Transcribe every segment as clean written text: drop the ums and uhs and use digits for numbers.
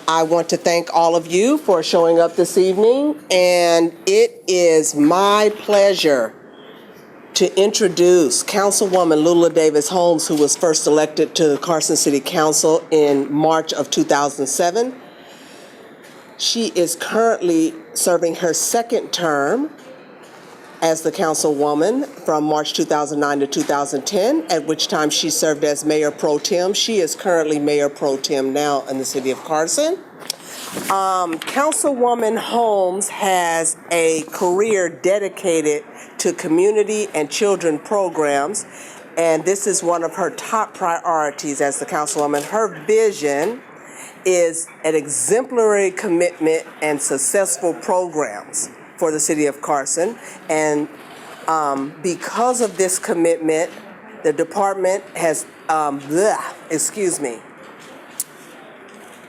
I want to thank all of you for showing up this evening, and it is my pleasure to introduce Councilwoman Lula Davis-Holmes, who was first elected to the Carson City Council in March of 2007. She is currently serving her second term as the councilwoman from March 2009 to 2010, at which time she served as Mayor Pro Tem. She is currently Mayor Pro Tem now in the city of Carson. Councilwoman Holmes has a career dedicated to community and children programs, and this is one of her top priorities as the councilwoman. Her vision is an exemplary commitment and successful programs for the city of Carson, and because of this commitment, the department has,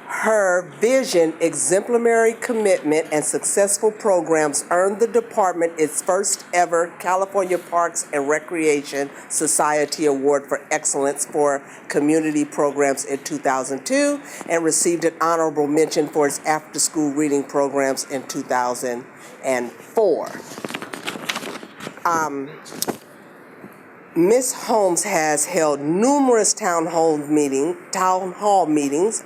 her vision, exemplary commitment, and successful programs earned the department its first ever California Parks and Recreation Society Award for Excellence for Community Programs in 2002, and received an honorable mention for its after-school reading programs in 2004. Ms. Holmes has held numerous town hall meetings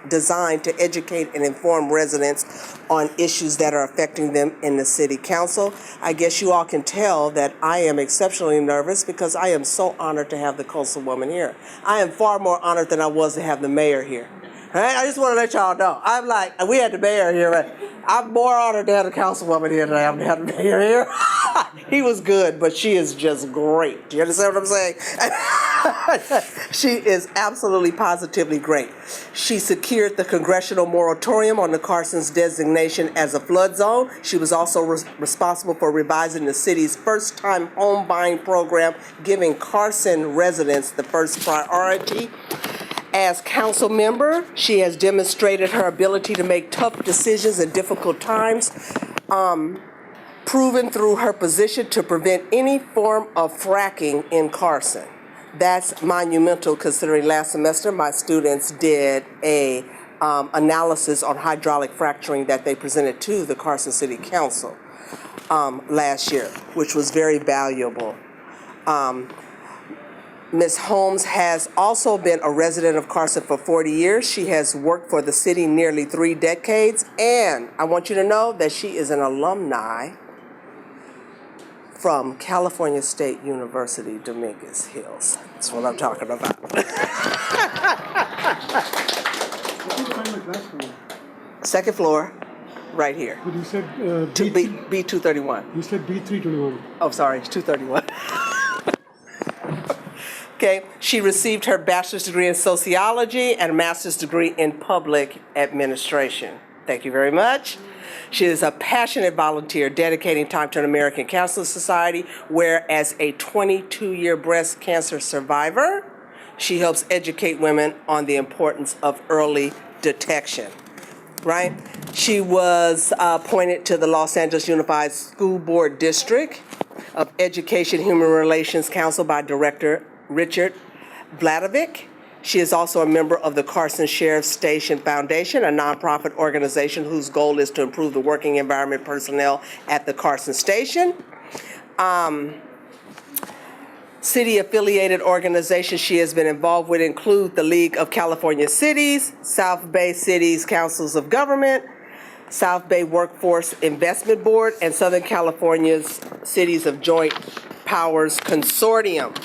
designed to educate and inform residents on issues that are affecting them in the city council. I guess you all can tell that I am exceptionally nervous because I am so honored to have the councilwoman here. I am far more honored than I was to have the mayor here. Right? I just want to let y'all know. I'm like, we had the mayor here, right? I'm more honored to have the councilwoman here than I am to have the mayor here. He was good, but she is just great. Do you understand what I'm saying? She is absolutely positively great. She secured the congressional moratorium on the Carson's designation as a flood zone. She was also responsible for revising the city's first-time home buying program, giving Carson residents the first priority. As council member, she has demonstrated her ability to make tough decisions in difficult times, proven through her position to prevent any form of fracking in Carson. That's monumental considering last semester my students did a analysis on hydraulic fracturing that they presented to the Carson City Council last year, which was very valuable. Ms. Holmes has also been a resident of Carson for 40 years. She has worked for the city nearly 3 decades, and I want you to know that she is an alumni from California State University, Dominguez Hills. That's what I'm talking about. Second floor, right here. But you said B231. You said B321. Oh, sorry, it's 231. Okay, she received her bachelor's degree in sociology and a master's degree in public administration. Thank you very much. She is a passionate volunteer dedicating time to an American Cancer Society, where as a 22-year breast cancer survivor, she helps educate women on the importance of early detection, right? She was appointed to the Los Angeles Unified School Board District of Education Human Relations Council by Director Richard Vladovic. She is also a member of the Carson Sheriff Station Foundation, a nonprofit organization whose goal is to improve the working environment personnel at the Carson Station. City-affiliated organizations she has been involved with include the League of California Cities, South Bay Cities Councils of Government, South Bay Workforce Investment Board, and Southern California's Cities of Joint Powers Consortium.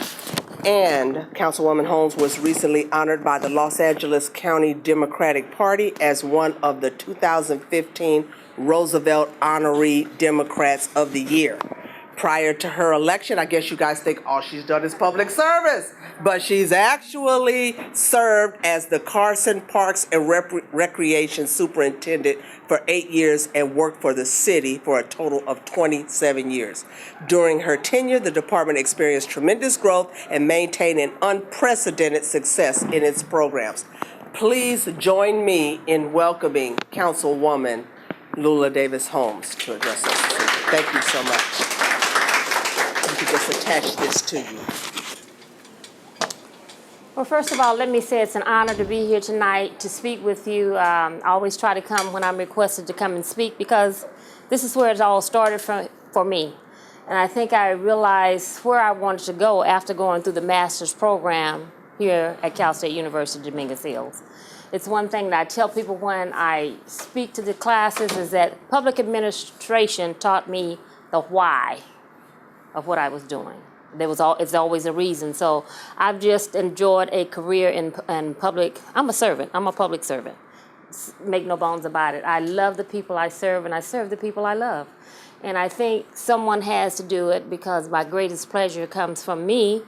And Councilwoman Holmes was recently honored by the Los Angeles County Democratic Party as one of the 2015 Roosevelt Honoree Democrats of the Year. Prior to her election, I guess you guys think all she's done is public service, but she's actually served as the Carson Parks and Recreation Superintendent for 8 years and worked for the city for a total of 27 years. During her tenure, the department experienced tremendous growth and maintained an unprecedented success in its programs. Please join me in welcoming Councilwoman Lula Davis-Holmes to address us. Thank you so much. You can just attach this to you. Well, first of all, let me say it's an honor to be here tonight to speak with you. I always try to come when I'm requested to come and speak because this is where it all started for me. And I think I realized where I wanted to go after going through the master's program here at Cal State University, Dominguez Hills. It's one thing that I tell people when I speak to the classes is that public administration taught me the why of what I was doing. It's always a reason. So I've just enjoyed a career in public. I'm a servant. I'm a public servant. Make no bones about it. I love the people I serve, and I serve the people I love. And I think someone has to do it because my greatest pleasure comes from me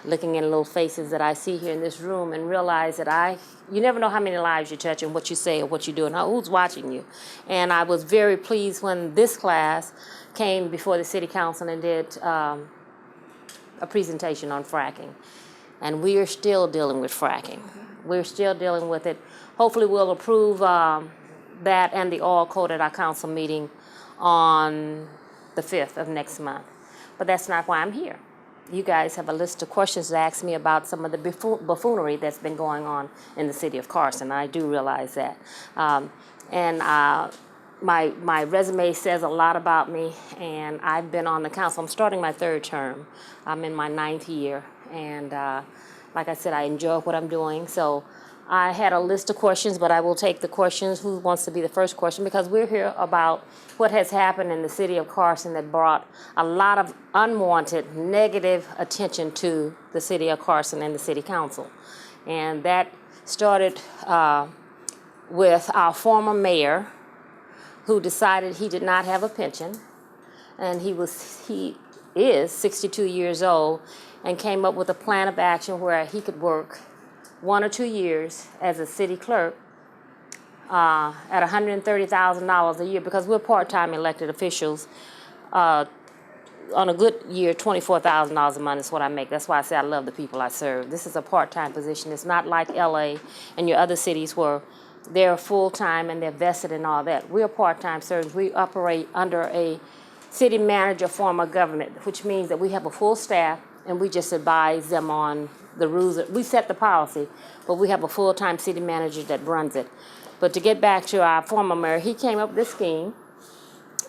looking in little faces that I see here in this room and realize that you never know how many lives you touch and what you say or what you do and who's watching you. And I was very pleased when this class came before the city council and did a presentation on fracking. And we are still dealing with fracking. We're still dealing with it. Hopefully we'll approve that and the oil code at our council meeting on the 5th of next month. But that's not why I'm here. You guys have a list of questions to ask me about some of the buffoonery that's been going on in the city of Carson. I do realize that. My resume says a lot about me, and I've been on the council. I'm starting my 3rd term. I'm in my 9th year, and like I said, I enjoy what I'm doing. So I had a list of questions, but I will take the questions. Who wants to be the first question? Because we're here about what has happened in the city of Carson that brought a lot of unwanted negative attention to the city of Carson and the city council. And that started with our former mayor, who decided he did not have a pension, and he is 62 years old, and came up with a plan of action where he could work 1 or 2 years as a city clerk at $130,000 a year, because we're part-time elected officials. On a good year, $24,000 a month is what I make. That's why I say I love the people I serve. This is a part-time position. It's not like LA and your other cities where they're full-time and they're vested in all that. We're part-time servants. We operate under a city manager form of government, which means that we have a full staff and we just advise them on the rules. We set the policy, but we have a full-time city manager that runs it. But to get back to our former mayor, he came up with this scheme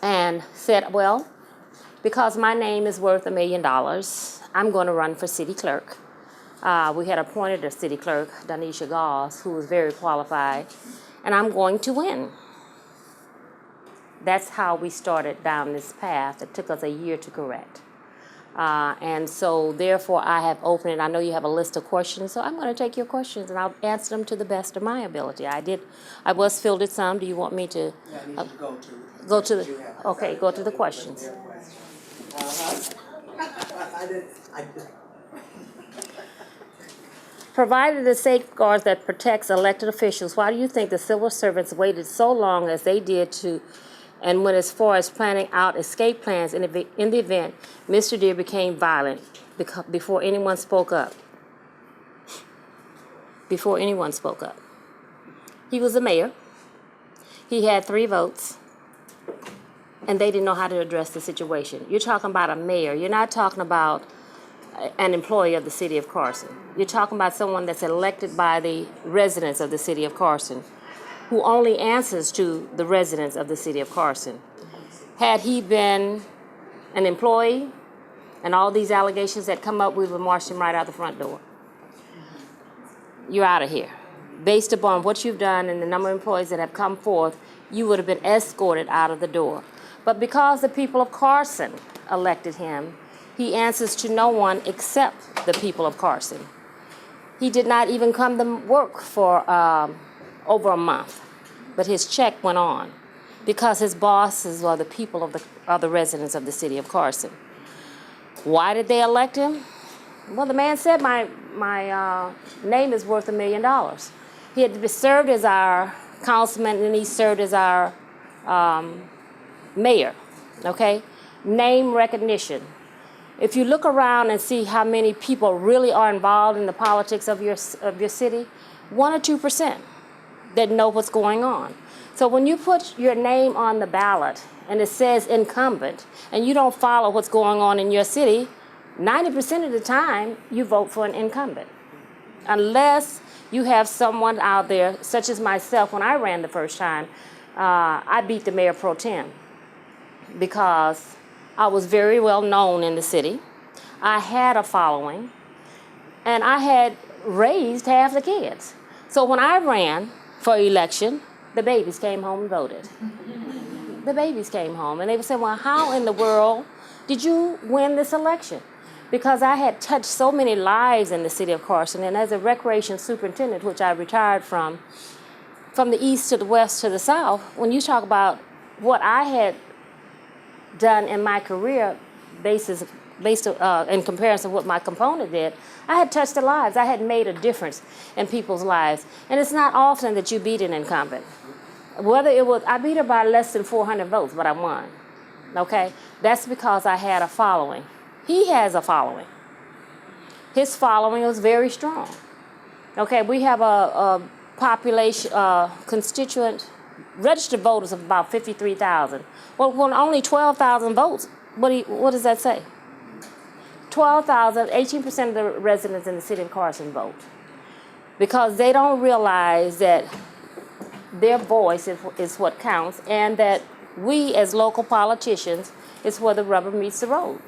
and said, well, because my name is worth $1 million, I'm going to run for city clerk. We had appointed a city clerk, Danisha Gauss, who was very qualified, and I'm going to win. That's how we started down this path. It took us a year to correct. And so therefore I have opened it. I know you have a list of questions, so I'm going to take your questions and I'll answer them to the best of my ability. I was fielded some. Do you want me to? Yeah, I need you to go to okay, go to the questions. Provided the safeguards that protects elected officials, why do you think the civil servants waited so long as they did and went as far as planning out escape plans in the event Mr. Deere became violent before anyone spoke up? Before anyone spoke up. He was the mayor. He had 3 votes, and they didn't know how to address the situation. You're talking about a mayor. You're not talking about an employee of the city of Carson. You're talking about someone that's elected by the residents of the city of Carson, who only answers to the residents of the city of Carson. Had he been an employee and all these allegations that come up, we would march him right out the front door. You're out of here. Based upon what you've done and the number of employees that have come forth, you would have been escorted out of the door. But because the people of Carson elected him, he answers to no one except the people of Carson. He did not even come to work for over a month, but his check went on because his bosses are the people of the residents of the city of Carson. Why did they elect him? Well, the man said my name is worth $1 million. He had served as our councilman and he served as our mayor. Okay, name recognition. If you look around and see how many people really are involved in the politics of your city, 1 or 2% that know what's going on. So when you put your name on the ballot and it says incumbent and you don't follow what's going on in your city, 90% of the time you vote for an incumbent. Unless you have someone out there, such as myself, when I ran the first time, I beat the mayor pro tem because I was very well known in the city. I had a following, and I had raised half the kids. So when I ran for election, the babies came home and voted. The babies came home, and they would say, well, how in the world did you win this election? Because I had touched so many lives in the city of Carson, and as a recreation superintendent, which I retired from the east to the west to the south, when you talk about what I had done in my career based in comparison to what my component did, I had touched the lives. I had made a difference in people's lives. And it's not often that you beat an incumbent. I beat her by less than 400 votes, but I won, okay? That's because I had a following. He has a following. His following was very strong. Okay, we have a population, constituent, registered voters of about 53,000. Well, when only 12,000 votes, what does that say? 12,000, 18% of the residents in the city of Carson vote. Because they don't realize that their voice is what counts, and that we as local politicians is where the rubber meets the road.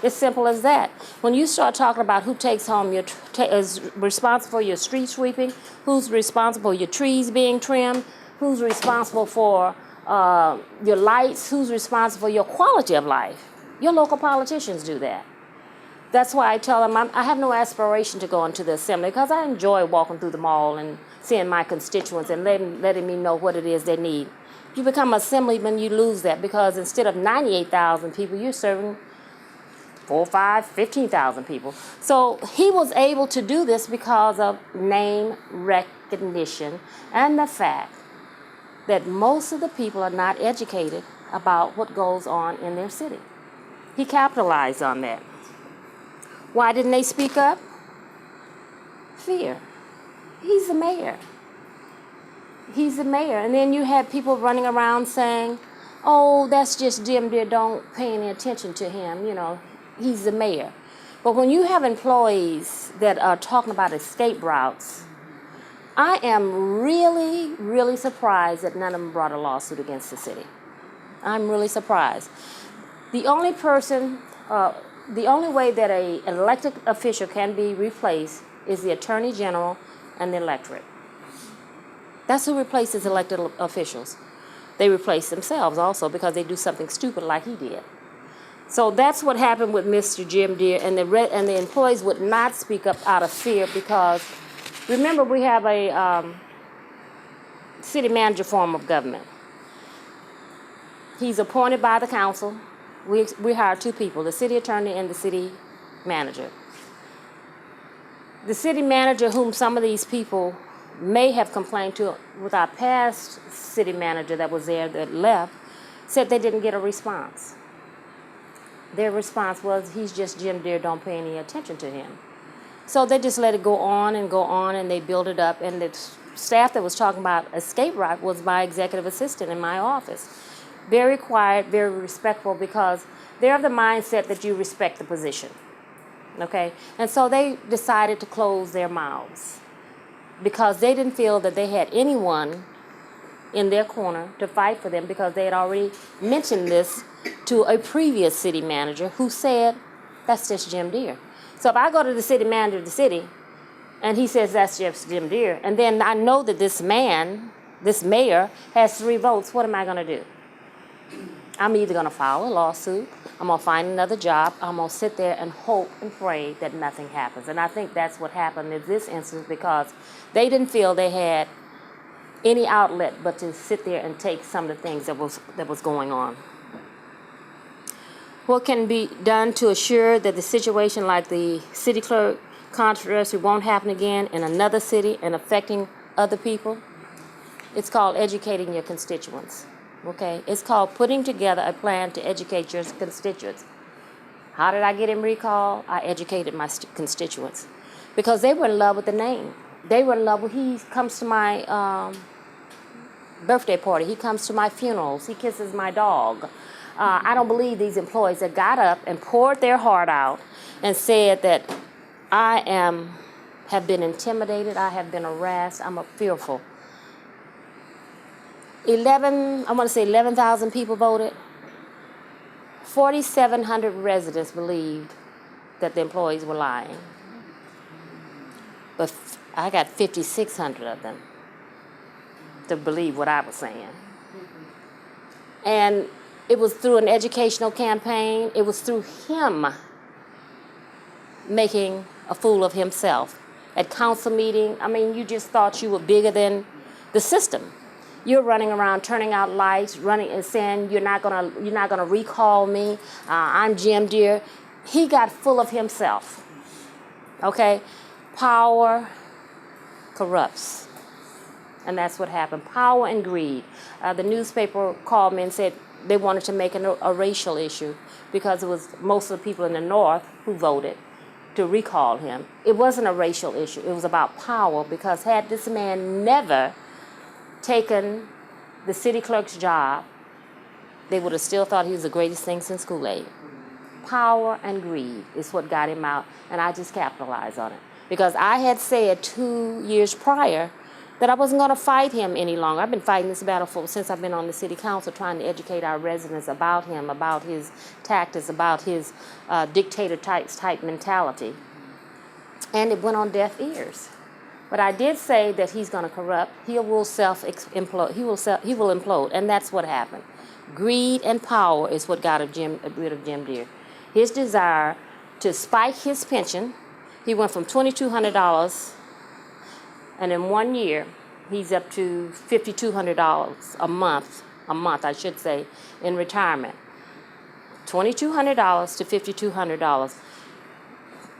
It's simple as that. When you start talking about who takes home is responsible for your street sweeping, who's responsible for your trees being trimmed, who's responsible for your lights, who's responsible for your quality of life, your local politicians do that. That's why I tell them I have no aspiration to go into the assembly, because I enjoy walking through the mall and seeing my constituents and letting me know what it is they need. If you become an assemblyman, you lose that, because instead of 98,000 people, you're serving 4, 5, 15,000 people. So he was able to do this because of name recognition and the fact that most of the people are not educated about what goes on in their city. He capitalized on that. Why didn't they speak up? Fear. He's the mayor. He's the mayor. And then you had people running around saying, oh, that's just Jim Deere, don't pay any attention to him, he's the mayor. But when you have employees that are talking about escape routes, I am really, really surprised that none of them brought a lawsuit against the city. I'm really surprised. The only way that an elected official can be replaced is the Attorney General and the electorate. That's who replaces elected officials. They replace themselves also because they do something stupid like he did. So that's what happened with Mr. Jim Deere, and the employees would not speak up out of fear, because remember, we have a city manager form of government. He's appointed by the council. We hire two people, the city attorney and the city manager. The city manager, whom some of these people may have complained to with our past city manager that was there that left, said they didn't get a response. Their response was, he's just Jim Deere, don't pay any attention to him. So they just let it go on, and they built it up. And the staff that was talking about escape route was my executive assistant in my office. Very quiet, very respectful, because they're of the mindset that you respect the position, okay? And so they decided to close their mouths because they didn't feel that they had anyone in their corner to fight for them, because they had already mentioned this to a previous city manager who said, that's just Jim Deere. So if I go to the city manager of the city and he says that's just Jim Deere, and then I know that this mayor has 3 votes, what am I gonna do? I'm either gonna file a lawsuit, I'm gonna find another job, I'm gonna sit there and hope and pray that nothing happens. And I think that's what happened in this instance, because they didn't feel they had any outlet but to sit there and take some of the things that was going on. What can be done to assure that the situation like the city clerk controversy won't happen again in another city and affecting other people? It's called educating your constituents, okay? It's called putting together a plan to educate your constituents. How did I get him recalled? I educated my constituents, because they were in love with the name. They were in love with, he comes to my birthday party, he comes to my funerals, he kisses my dog. I don't believe these employees that got up and poured their heart out and said that I am have been intimidated. I have been harassed. I'm fearful. I want to say 11,000 people voted. 4,700 residents believed that the employees were lying. But I got 5,600 of them to believe what I was saying. And it was through an educational campaign. It was through him making a fool of himself. At council meeting, I mean, you just thought you were bigger than the system. You're running around, turning out lights, running and saying you're not gonna recall me. I'm Jim Deere. He got full of himself. Okay, power corrupts, and that's what happened. Power and greed. The newspaper called me and said they wanted to make a racial issue because it was most of the people in the North who voted to recall him. It wasn't a racial issue. It was about power, because had this man never taken the city clerk's job, they would have still thought he was the greatest thing since Kool-Aid. Power and greed is what got him out, and I just capitalized on it. Because I had said 2 years prior that I wasn't going to fight him any longer. I've been fighting this battle since I've been on the city council, trying to educate our residents about him, about his tactics, about his dictator-type mentality. And it went on deaf ears. But I did say that he's going to corrupt. He will self-implode. He will implode, and that's what happened. Greed and power is what got rid of Jim Deere. His desire to spike his pension. He went from $2,200, and in 1 year, he's up to $5,200 a month, I should say, in retirement. $2,200 to $5,200.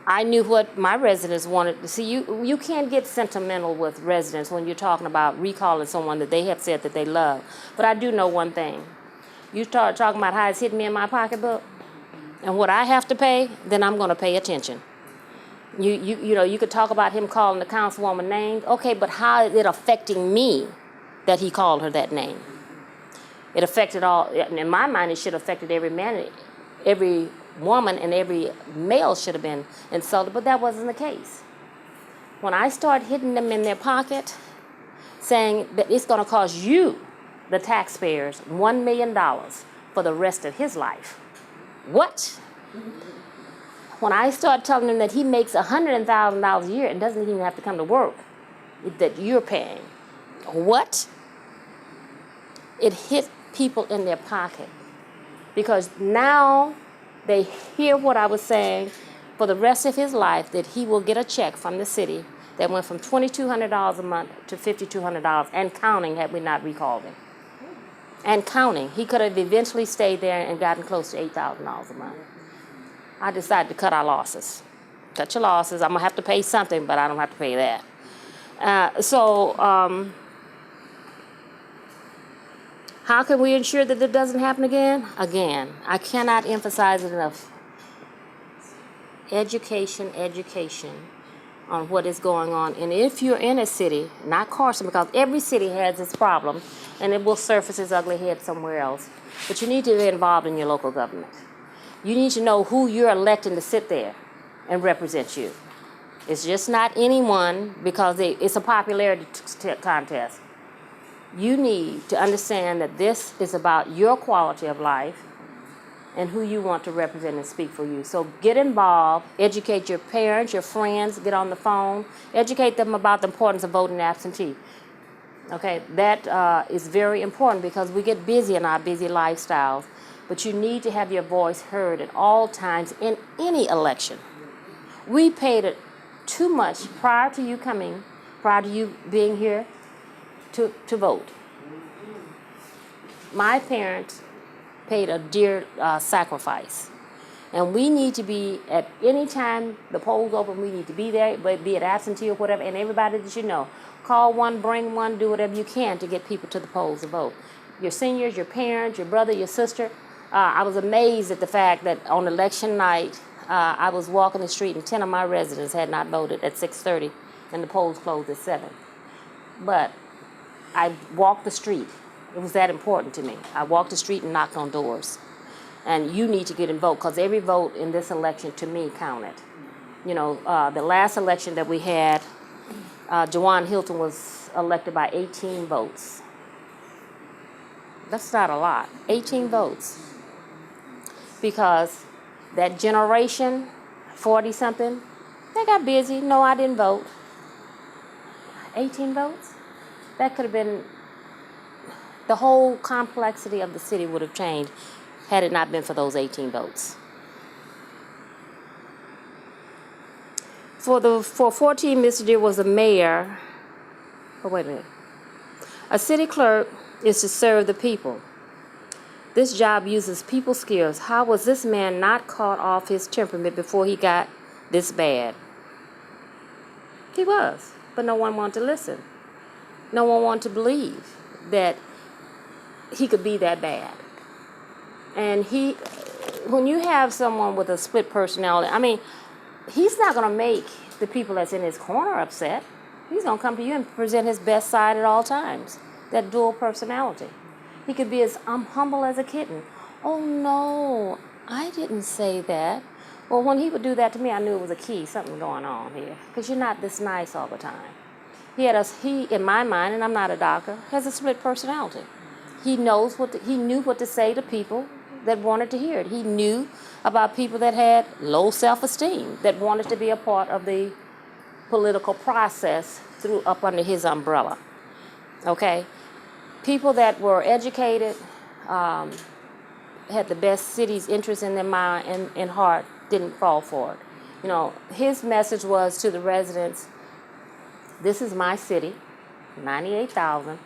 I knew what my residents wanted to see. You can't get sentimental with residents when you're talking about recalling someone that they have said that they love. But I do know one thing. You start talking about how it's hitting me in my pocketbook and what I have to pay, then I'm going to pay attention. You know, you could talk about him calling the councilwoman names. Okay, but how is it affecting me that he called her that name? It affected all, in my mind, it should have affected every man, every woman, and every male should have been insulted, but that wasn't the case. When I start hitting them in their pocket, saying that it's going to cost you, the taxpayers, $1 million for the rest of his life. What? When I start telling him that he makes $100,000 a year and doesn't even have to come to work, that you're paying. What? It hit people in their pocket, because now they hear what I was saying for the rest of his life, that he will get a check from the city that went from $2,200 a month to $5,200 and counting had we not recalled him. And counting. He could have eventually stayed there and gotten close to $8,000 a month. I decided to cut our losses. Cut your losses. I'm going to have to pay something, but I don't have to pay that. How can we ensure that it doesn't happen again? Again, I cannot emphasize it enough. Education on what is going on. And if you're in a city, not Carson, because every city has its problems, and it will surface its ugly head somewhere else, but you need to be involved in your local government. You need to know who you're electing to sit there and represent you. It's just not anyone, because it's a popularity contest. You need to understand that this is about your quality of life and who you want to represent and speak for you. So get involved, educate your parents, your friends, get on the phone, educate them about the importance of voting absentee. Okay, that is very important, because we get busy in our busy lifestyles, but you need to have your voice heard at all times in any election. We paid it too much prior to you being here to vote. My parents paid a dear sacrifice. And we need to be, at any time the polls open, we need to be there, be it absentee or whatever, and everybody that you know. Call one, bring one, do whatever you can to get people to the polls to vote. Your seniors, your parents, your brother, your sister. I was amazed at the fact that on election night, I was walking the street and 10 of my residents had not voted at 6:30, and the polls closed at 7. But I walked the street. It was that important to me. I walked the street and knocked on doors. And you need to get involved, because every vote in this election, to me, counted. You know, the last election that we had, Jawan Hilton was elected by 18 votes. That's not a lot, 18 votes. Because that generation, 40-something, they got busy. No, I didn't vote. 18 votes? That could have been, the whole complexity of the city would have changed had it not been for those 18 votes. For 14, Mr. Deere was a mayor. Oh, wait a minute. A city clerk is to serve the people. This job uses people skills. How was this man not caught off his temperament before he got this bad? He was, but no one wanted to listen. No one wanted to believe that he could be that bad. And when you have someone with a split personality, I mean, he's not going to make the people that's in his corner upset. He's going to come to you and present his best side at all times, that dual personality. He could be as humble as a kitten. Oh, no, I didn't say that. Well, when he would do that to me, I knew it was a key, something going on here, because you're not this nice all the time. He, in my mind, and I'm not a doctor, has a split personality. He knew what to say to people that wanted to hear it. He knew about people that had low self-esteem, that wanted to be a part of the political process up under his umbrella. Okay? People that were educated, had the best city's interest in their mind and heart, didn't fall for it. You know, his message was to the residents, this is my city, 98,000,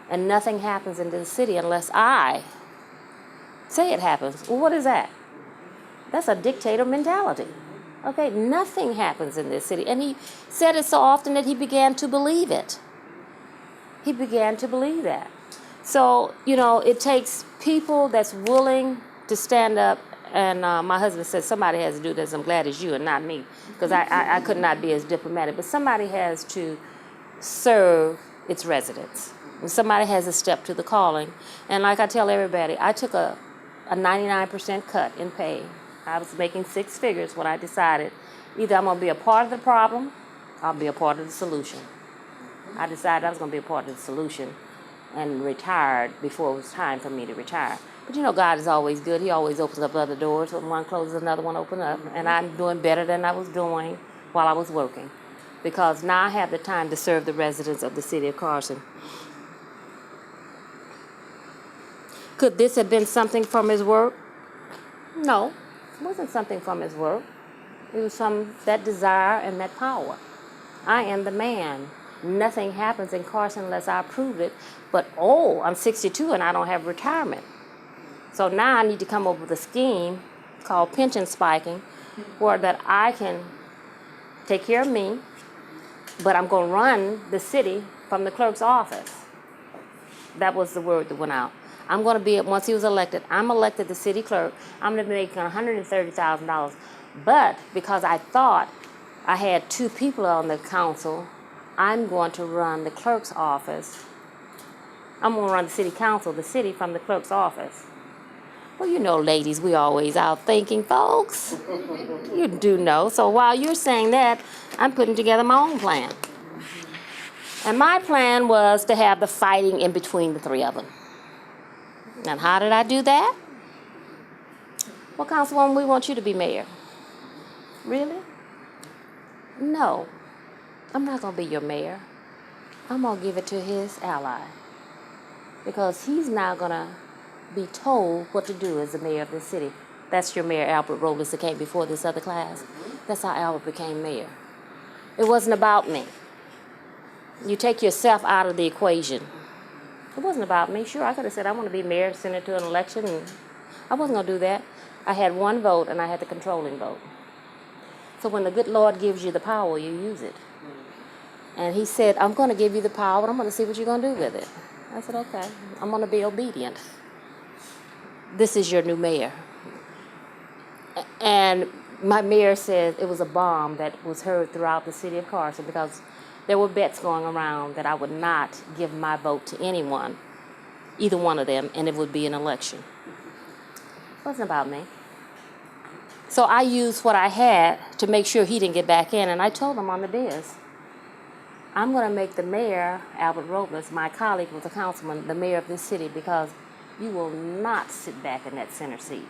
and nothing happens in this city unless I say it happens. Well, what is that? That's a dictator mentality. Okay, nothing happens in this city. And he said it so often that he began to believe it. He began to believe that. So, you know, it takes people that's willing to stand up. And my husband said, somebody has to do this. I'm glad it's you and not me, because I could not be as diplomatic. But somebody has to serve its residents. And somebody has to step to the calling. And like I tell everybody, I took a 99% cut in pay. I was making 6 figures when I decided either I'm going to be a part of the problem, or I'll be a part of the solution. I decided I was going to be a part of the solution and retired before it was time for me to retire. But you know, God is always good. He always opens up other doors. When one closes, another one opens up. And I'm doing better than I was doing while I was working, because now I have the time to serve the residents of the city of Carson. Could this have been something from his work? No, it wasn't something from his work. It was from that desire and that power. I am the man. Nothing happens in Carson unless I approve it. But, I'm 62 and I don't have retirement. So now I need to come up with a scheme called pension spiking, where that I can take care of me, but I'm going to run the city from the clerk's office. That was the word that went out. I'm going to be, once he was elected, I'm elected the city clerk. I'm going to be making $130,000. But because I thought I had 2 people on the council, I'm going to run the clerk's office. I'm going to run the city council, the city from the clerk's office. Well, you know, ladies, we always out thinking, folks. You do know. So while you're saying that, I'm putting together my own plan. And my plan was to have the fighting in between the 3 of them. And how did I do that? Well, Councilwoman, we want you to be mayor. Really? No. I'm not going to be your mayor. I'm going to give it to his ally. Because he's now going to be told what to do as the mayor of this city. That's your mayor, Albert Robles, that came before this other class. That's how Albert became mayor. It wasn't about me. You take yourself out of the equation. It wasn't about me. Sure, I could have said I want to be mayor, send it to an election, and I wasn't going to do that. I had 1 vote, and I had the controlling vote. So when the good Lord gives you the power, you use it. And he said, I'm going to give you the power, and I'm going to see what you're going to do with it. I said, okay, I'm going to be obedient. This is your new mayor. And my mayor said it was a bomb that was heard throughout the city of Carson, because there were bets going around that I would not give my vote to anyone, either one of them, and it would be an election. It wasn't about me. So I used what I had to make sure he didn't get back in, and I told him on the biz, I'm going to make the mayor, Albert Robles, my colleague was a councilman, the mayor of this city, because you will not sit back in that center seat.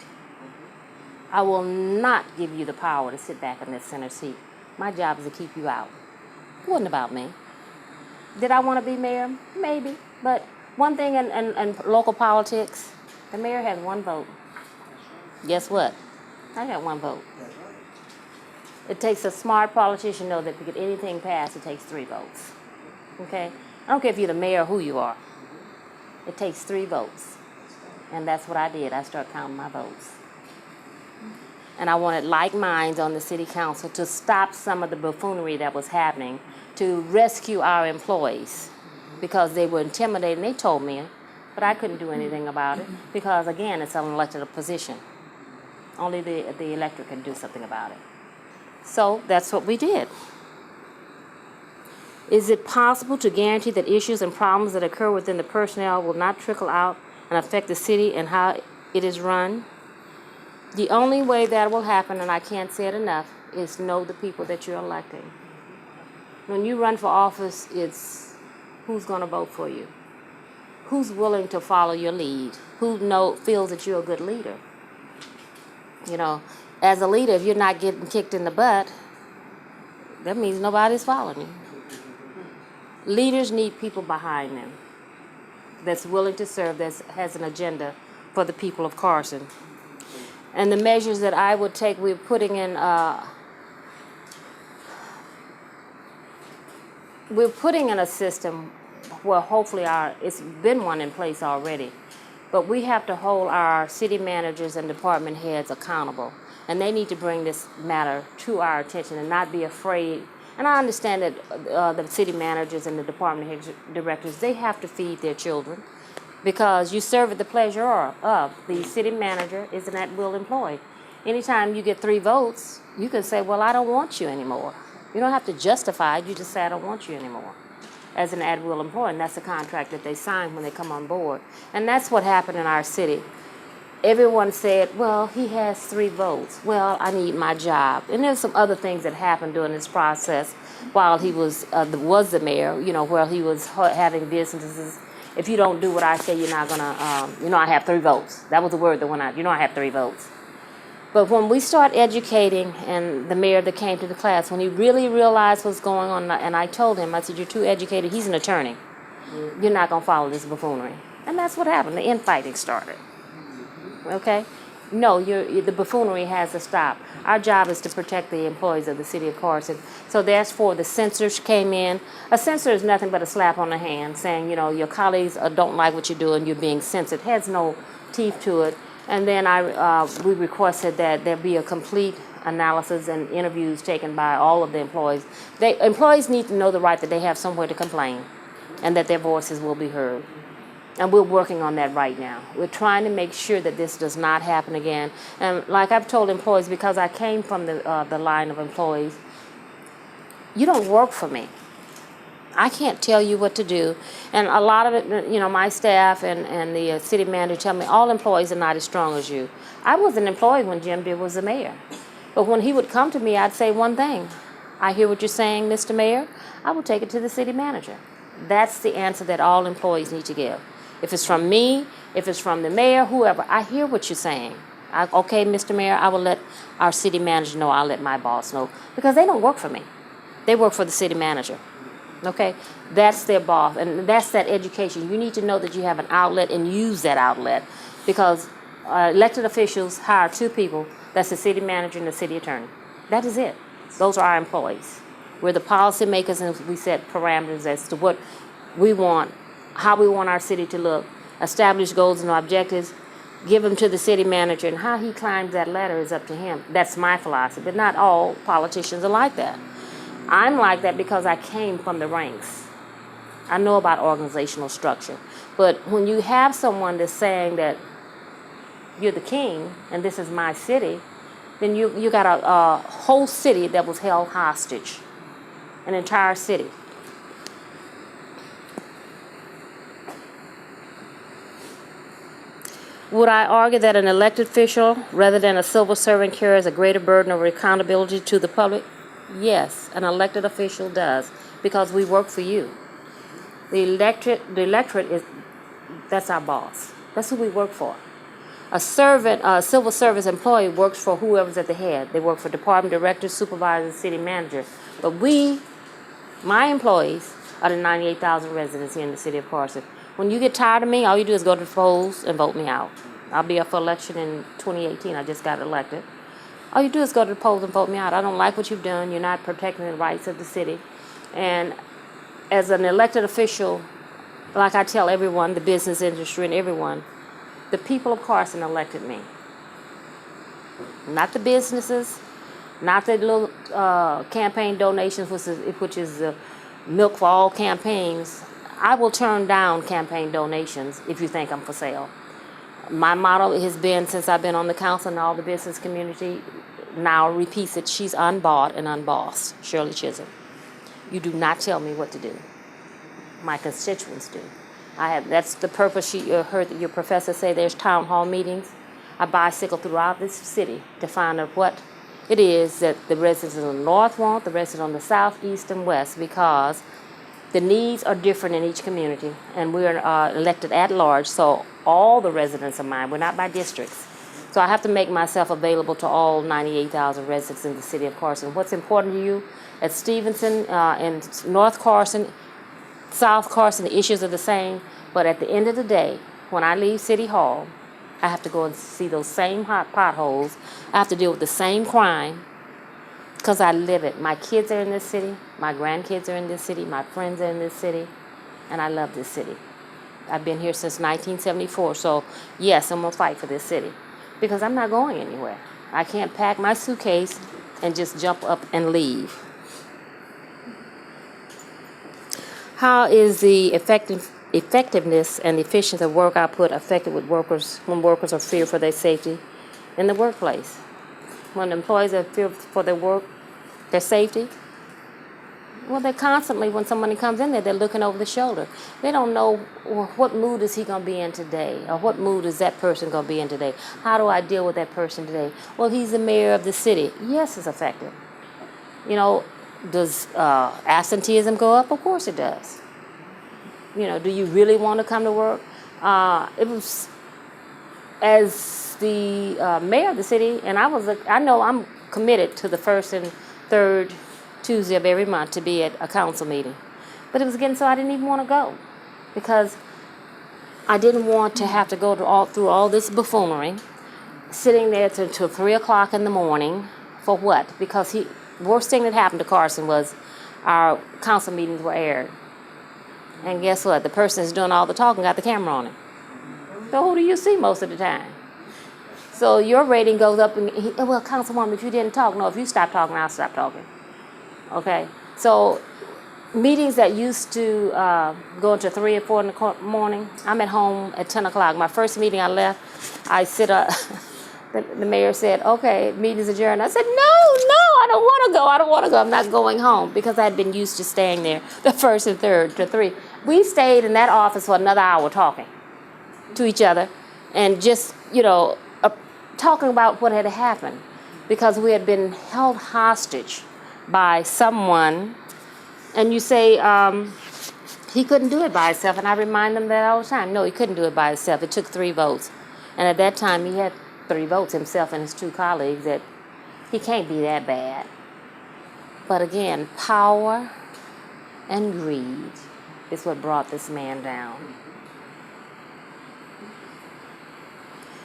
I will not give you the power to sit back in that center seat. My job is to keep you out. It wasn't about me. Did I want to be mayor? Maybe. But one thing in local politics, the mayor has one vote. Guess what? I got one vote. It takes a smart politician to know that to get anything passed, it takes 3 votes. Okay? I don't care if you're the mayor or who you are. It takes 3 votes. And that's what I did. I started counting my votes. And I wanted like minds on the city council to stop some of the buffoonery that was happening, to rescue our employees, because they were intimidated, and they told me, but I couldn't do anything about it, because again, it's an elected position. Only the electorate can do something about it. So that's what we did. Is it possible to guarantee that issues and problems that occur within the personnel will not trickle out and affect the city and how it is run? The only way that will happen, and I can't say it enough, is know the people that you're electing. When you run for office, it's who's going to vote for you, who's willing to follow your lead, who feels that you're a good leader. You know, as a leader, if you're not getting kicked in the butt, that means nobody's following you. Leaders need people behind them that's willing to serve, that has an agenda for the people of Carson. And the measures that I would take, we're putting in a system where hopefully it's been one in place already, but we have to hold our city managers and department heads accountable. And they need to bring this matter to our attention and not be afraid. And I understand that the city managers and the department heads, directors, they have to feed their children, because you serve at the pleasure of the city manager is an at-will employee. Anytime you get 3 votes, you can say, well, I don't want you anymore. You don't have to justify it, you just say, I don't want you anymore as an at-will employee, and that's the contract that they sign when they come on board. And that's what happened in our city. Everyone said, well, he has 3 votes. Well, I need my job. And there's some other things that happened during this process while he was the mayor, you know, where he was having businesses. If you don't do what I say, you're not going to, I have 3 votes. That was the word that went out. I have 3 votes. But when we start educating, and the mayor that came to the class, when he really realized what's going on, and I told him, I said, you're too educated. He's an attorney. You're not going to follow this buffoonery. And that's what happened. The infighting started. Okay? No, the buffoonery has to stop. Our job is to protect the employees of the city of Carson. So therefore, the censors came in. A censor is nothing but a slap on the hand saying, your colleagues don't like what you're doing, you're being censored. It has no teeth to it. And then we requested that there be a complete analysis and interviews taken by all of the employees. Employees need to know the right that they have somewhere to complain and that their voices will be heard. And we're working on that right now. We're trying to make sure that this does not happen again. And like I've told employees, because I came from the line of employees, you don't work for me. I can't tell you what to do. And a lot of it, my staff and the city manager tell me all employees are not as strong as you. I was an employee when Jim was the mayor. But when he would come to me, I'd say one thing. I hear what you're saying, Mr. Mayor. I will take it to the city manager. That's the answer that all employees need to give. If it's from me, if it's from the mayor, whoever, I hear what you're saying. Okay, Mr. Mayor, I will let our city manager know, I'll let my boss know. Because they don't work for me. They work for the city manager. Okay? That's their boss, and that's that education. You need to know that you have an outlet and use that outlet. Because elected officials hire 2 people. That's the city manager and the city attorney. That is it. Those are our employees. We're the policy makers, and we set parameters as to what we want, how we want our city to look, establish goals and objectives, give them to the city manager, and how he climbs that ladder is up to him. That's my philosophy, but not all politicians are like that. I'm like that because I came from the ranks. I know about organizational structure. But when you have someone that's saying that you're the king and this is my city, then you got a whole city that was held hostage, an entire city. Would I argue that an elected official, rather than a civil servant, carries a greater burden of accountability to the public? Yes, an elected official does, because we work for you. The electorate is, that's our boss. That's who we work for. A servant, a civil service employee works for whoever's at the head. They work for department directors, supervisors, city manager. But we, my employees, are the 98,000 residents here in the city of Carson. When you get tired of me, all you do is go to the polls and vote me out. I'll be up for election in 2018. I just got elected. All you do is go to the polls and vote me out. I don't like what you've done. You're not protecting the rights of the city. And as an elected official, like I tell everyone, the business industry and everyone, the people of Carson elected me. Not the businesses, not the little campaign donations, which is milk for all campaigns. I will turn down campaign donations if you think I'm for sale. My motto has been, since I've been on the council and all the business community, now repeats it, she's unbought and unbossed, Shirley Chisholm. You do not tell me what to do. My constituents do. That's the purpose. You heard your professor say there's town hall meetings. I bicycle throughout this city to find out what it is that the residents on the north want, the residents on the south, east, and west, because the needs are different in each community, and we are elected at large, so all the residents are mine. We're not by districts. So I have to make myself available to all 98,000 residents in the city of Carson. What's important to you? At Stevenson, in North Carson, South Carson, the issues are the same, but at the end of the day, when I leave City Hall, I have to go and see those same hot potholes. I have to deal with the same crime, because I live it. My kids are in this city, my grandkids are in this city, my friends are in this city, and I love this city. I've been here since 1974, so yes, I'm gonna fight for this city, because I'm not going anywhere. I can't pack my suitcase and just jump up and leave. How is the effectiveness and efficiency of work output affected with workers when workers are feared for their safety in the workplace? When employees are feared for their work, their safety, well, they're constantly, when somebody comes in there, they're looking over the shoulder. They don't know, well, what mood is he going to be in today? Or what mood is that person going to be in today? How do I deal with that person today? Well, he's the mayor of the city. Yes, it's effective. You know, does absenteeism go up? Of course it does. You know, do you really want to come to work? It was, as the mayor of the city, and I know I'm committed to the first and third Tuesday of every month to be at a council meeting. But it was getting so I didn't even want to go, because I didn't want to have to go through all this buffoonery, sitting there till 3 o'clock in the morning. For what? Because the worst thing that happened to Carson was our council meetings were aired. And guess what? The person that's doing all the talking got the camera on him. So who do you see most of the time? So your rating goes up, and well, Councilwoman, if you didn't talk, no, if you stop talking, I'll stop talking. Okay? So meetings that used to go into 3 or 4 in the morning, I'm at home at 10 o'clock. My first meeting I left, I sit up, the mayor said, okay, meeting's adjourned. I said, no, I don't want to go. I'm not going home, because I had been used to staying there the first and third to 3. We stayed in that office for another hour talking to each other and just, you know, talking about what had happened, because we had been held hostage by someone. And you say, he couldn't do it by himself, and I remind them that all the time. No, he couldn't do it by himself. It took 3 votes. And at that time, he had 3 votes, himself and his 2 colleagues, that he can't be that bad. But again, power and greed is what brought this man down.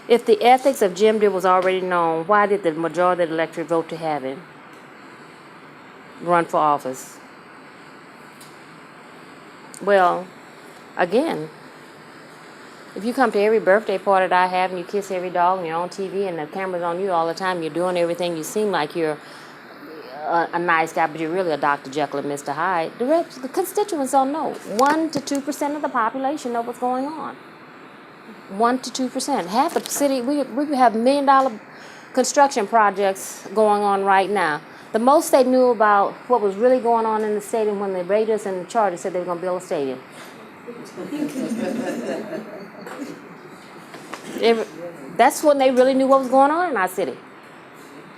If the ethics of Jim Deere was already known, why did the majority of the electorate vote to have him run for office? Well, again, if you come to every birthday party that I have and you kiss every dog and you're on TV and the camera's on you all the time, you're doing everything, you seem like you're a nice guy, but you're really a Dr. Jekyll and Mr. Hyde. The constituents don't know. 1 to 2% of the population know what's going on. 1 to 2%. Half the city, we have $1 million construction projects going on right now. The most they knew about what was really going on in the stadium when the Raiders and the Chargers said they were going to build a stadium. That's when they really knew what was going on in our city.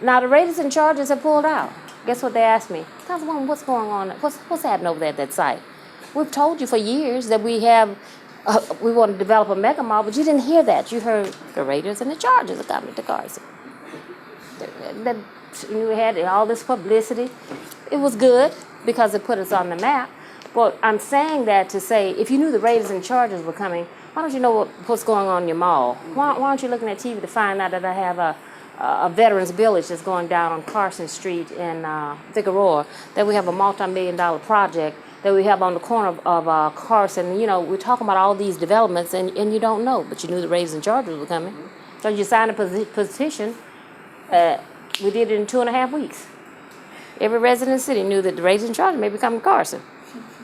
Now the raiders and charges have pulled out. Guess what they asked me? Councilwoman, what's going on? What's happening over there at that site? We've told you for years that we want to develop a mega mall, but you didn't hear that. You heard the raiders and the charges are coming to Carson. We had all this publicity. It was good because it put us on the map. But I'm saying that to say, if you knew the raiders and charges were coming, why don't you know what's going on in your mall? Why aren't you looking at TV to find out that I have a veterans village that's going down on Carson Street in Figueroa, that we have a multi-million-dollar project that we have on the corner of Carson. You know, we're talking about all these developments, and you don't know, but you knew the raiders and charges were coming. So you signed a petition. We did it in 2.5 weeks. Every resident of the city knew that the raiders and charges may be coming to Carson.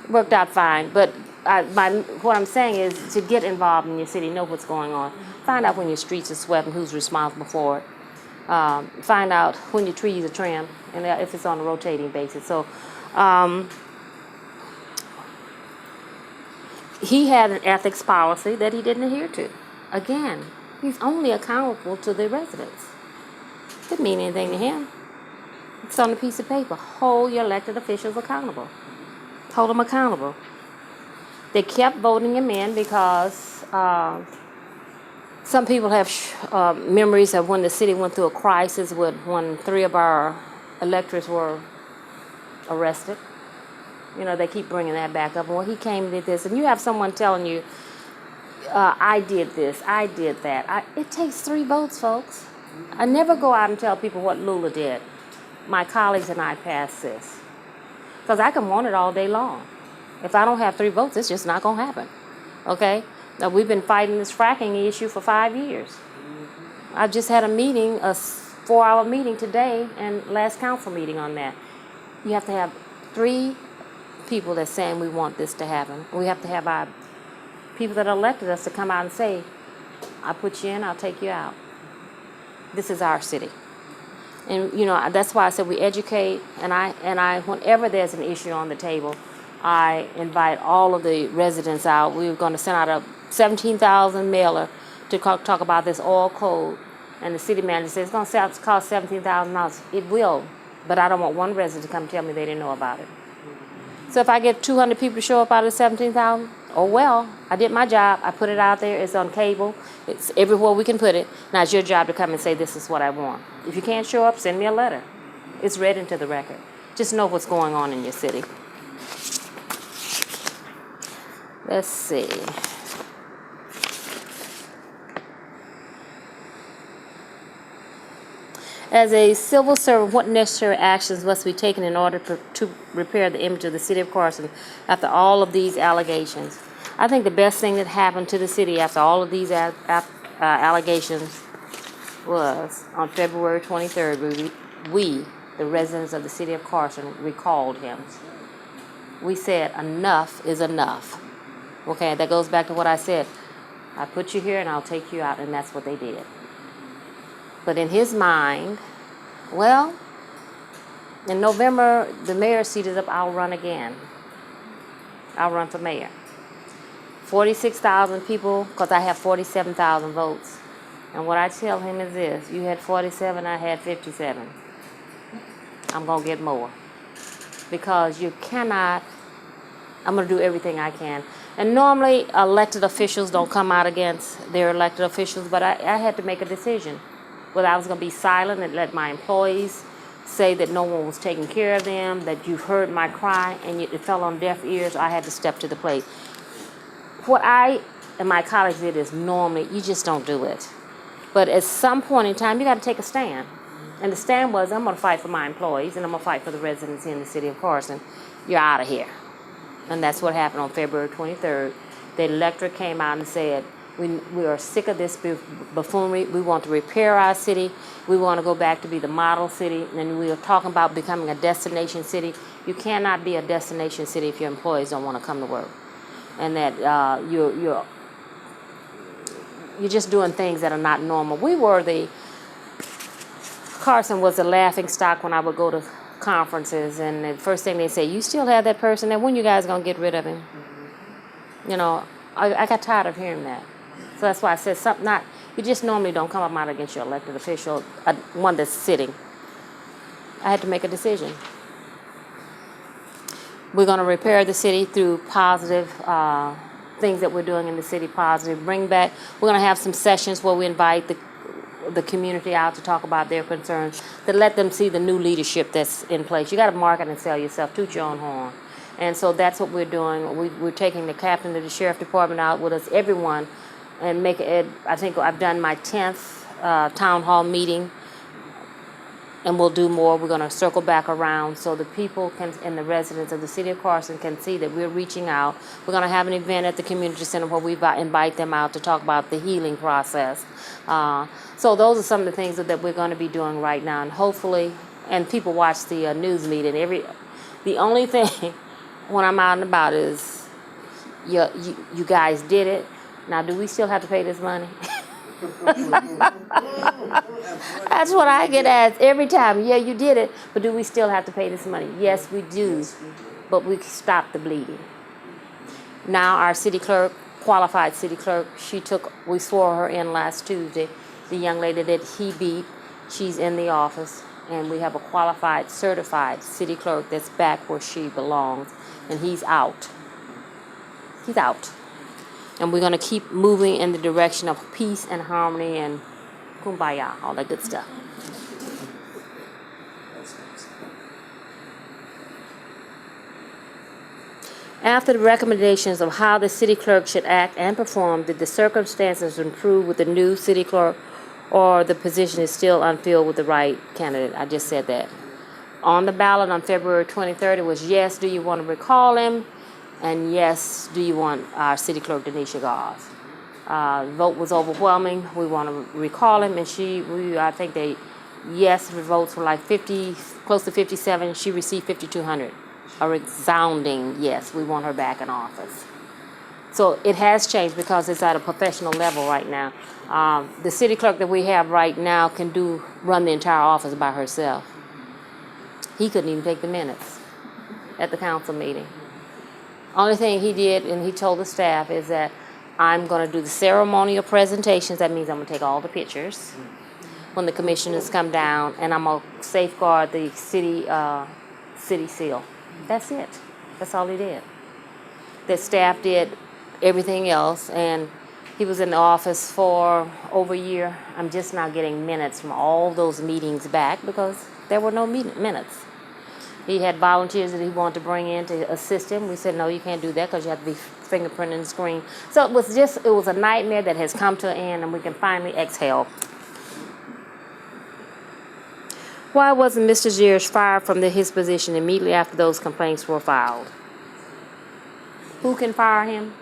It worked out fine, but what I'm saying is to get involved in your city, know what's going on. Find out when your streets are swept and who's responsible for it. Find out when your trees are trimmed and if it's on a rotating basis. So he had an ethics policy that he didn't adhere to. Again, he's only accountable to the residents. Didn't mean anything to him. It's on a piece of paper. Hold your elected officials accountable. Hold them accountable. They kept voting him in because some people have memories of when the city went through a crisis when 3 of our electors were arrested. You know, they keep bringing that back up. Well, he came and did this. And you have someone telling you, I did this, I did that. It takes 3 votes, folks. I never go out and tell people what Lula did. My colleagues and I passed this. Because I can want it all day long. If I don't have 3 votes, it's just not going to happen. Okay? Now, we've been fighting this fracking issue for 5 years. I just had a meeting, a 4-hour meeting today, and last council meeting on that. You have to have 3 people that's saying we want this to happen. We have to have our people that elected us to come out and say, I put you in, I'll take you out. This is our city. And, you know, that's why I said we educate, and I whenever there's an issue on the table, I invite all of the residents out. We're going to send out a 17,000 mailer to talk about this oil code. And the city manager says it's going to cost $17,000. It will, but I don't want one resident to come tell me they didn't know about it. So if I get 200 people to show up out of 17,000, oh well, I did my job. I put it out there. It's on cable. It's everywhere we can put it. Now it's your job to come and say this is what I want. If you can't show up, send me a letter. It's read into the record. Just know what's going on in your city. Let's see. As a civil servant, what necessary actions must be taken in order to repair the image of the city of Carson after all of these allegations? I think the best thing that happened to the city after all of these allegations was on February 23rd, we, the residents of the city of Carson, recalled him. We said enough is enough. Okay, that goes back to what I said. I put you here and I'll take you out, and that's what they did. But in his mind, well, in November, the mayor's seat is up, I'll run again. I'll run for mayor. 46,000 people, because I have 47,000 votes. And what I tell him is this, you had 47, I had 57. I'm going to get more. Because you cannot, I'm going to do everything I can. And normally, elected officials don't come out against their elected officials, but I had to make a decision. Whether I was going to be silent and let my employees say that no one was taking care of them, that you heard my cry and it fell on deaf ears, I had to step to the plate. What I and my colleagues did is normally, you just don't do it. But at some point in time, you got to take a stand. And the stand was, I'm going to fight for my employees and I'm going to fight for the residents in the city of Carson. You're out of here. And that's what happened on February 23rd. The electorate came out and said, we are sick of this buffoonery. We want to repair our city. We want to go back to be the model city. And we are talking about becoming a destination city. You cannot be a destination city if your employees don't want to come to work. And that you're just doing things that are not normal. Carson was a laughing stock when I would go to conferences. And the first thing they say, you still have that person there. When you guys going to get rid of him? You know, I got tired of hearing that. So that's why I said something You just normally don't come out against your elected official, one that's sitting. I had to make a decision. We're going to repair the city through positive things that we're doing in the city, positive. We're going to have some sessions where we invite the community out to talk about their concerns, to let them see the new leadership that's in place. You got to market and sell yourself, toot your own horn. And so that's what we're doing. We're taking the captain of the sheriff department out with us, everyone, and make it. I think I've done my 10th town hall meeting, and we'll do more. We're going to circle back around so the people and the residents of the city of Carson can see that we're reaching out. We're going to have an event at the community center where we invite them out to talk about the healing process. So those are some of the things that we're going to be doing right now, and hopefully, and people watch the news meeting. The only thing when I'm out and about is you guys did it. Now, do we still have to pay this money? That's what I get asked every time. Yeah, you did it, but do we still have to pay this money? Yes, we do, but we stopped the bleeding. Now our city clerk, qualified city clerk, we swore her in last Tuesday. The young lady that he beat, she's in the office, and we have a qualified, certified city clerk that's back where she belongs, and he's out. He's out. And we're going to keep moving in the direction of peace and harmony and kumbaya, all that good stuff. After the recommendations of how the city clerk should act and perform, did the circumstances improve with the new city clerk, or the position is still unfilled with the right candidate? I just said that. On the ballot on February 23rd, it was yes, do you want to recall him? And yes, do you want our city clerk, Denisha Goss? The vote was overwhelming. We want to recall him, and I think yes, the votes were like 50, close to 57. She received 5,200. A resounding yes, we want her back in office. So it has changed because it's at a professional level right now. The city clerk that we have right now can run the entire office by herself. He couldn't even take the minutes at the council meeting. Only thing he did, and he told the staff, is that I'm going to do the ceremonial presentations. That means I'm going to take all the pictures when the commissioners come down, and I'm going to safeguard the city seal. That's it. That's all he did. The staff did everything else, and he was in the office for over a year. I'm just now getting minutes from all those meetings back because there were no minutes. He had volunteers that he wanted to bring in to assist him. We said, no, you can't do that because you have to be fingerprinting the screen. So it was a nightmare that has come to an end, and we can finally exhale. Why wasn't Mr. Gers fired from his position immediately after those complaints were filed? Who can fire him?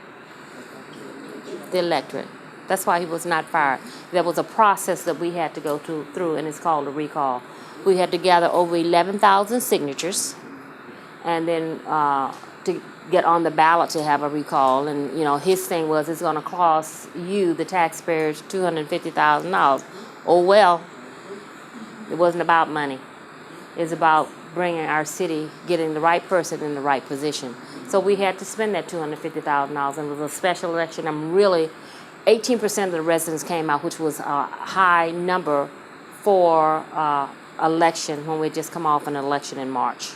The electorate. That's why he was not fired. There was a process that we had to go through, and it's called a recall. We had to gather over 11,000 signatures, and then to get on the ballot to have a recall. And his thing was, it's going to cost you, the taxpayers, $250,000. Oh well, it wasn't about money. It's about bringing our city, getting the right person in the right position. So we had to spend that $250,000, and it was a special election. 18% of the residents came out, which was a high number for election when we just come off an election in March.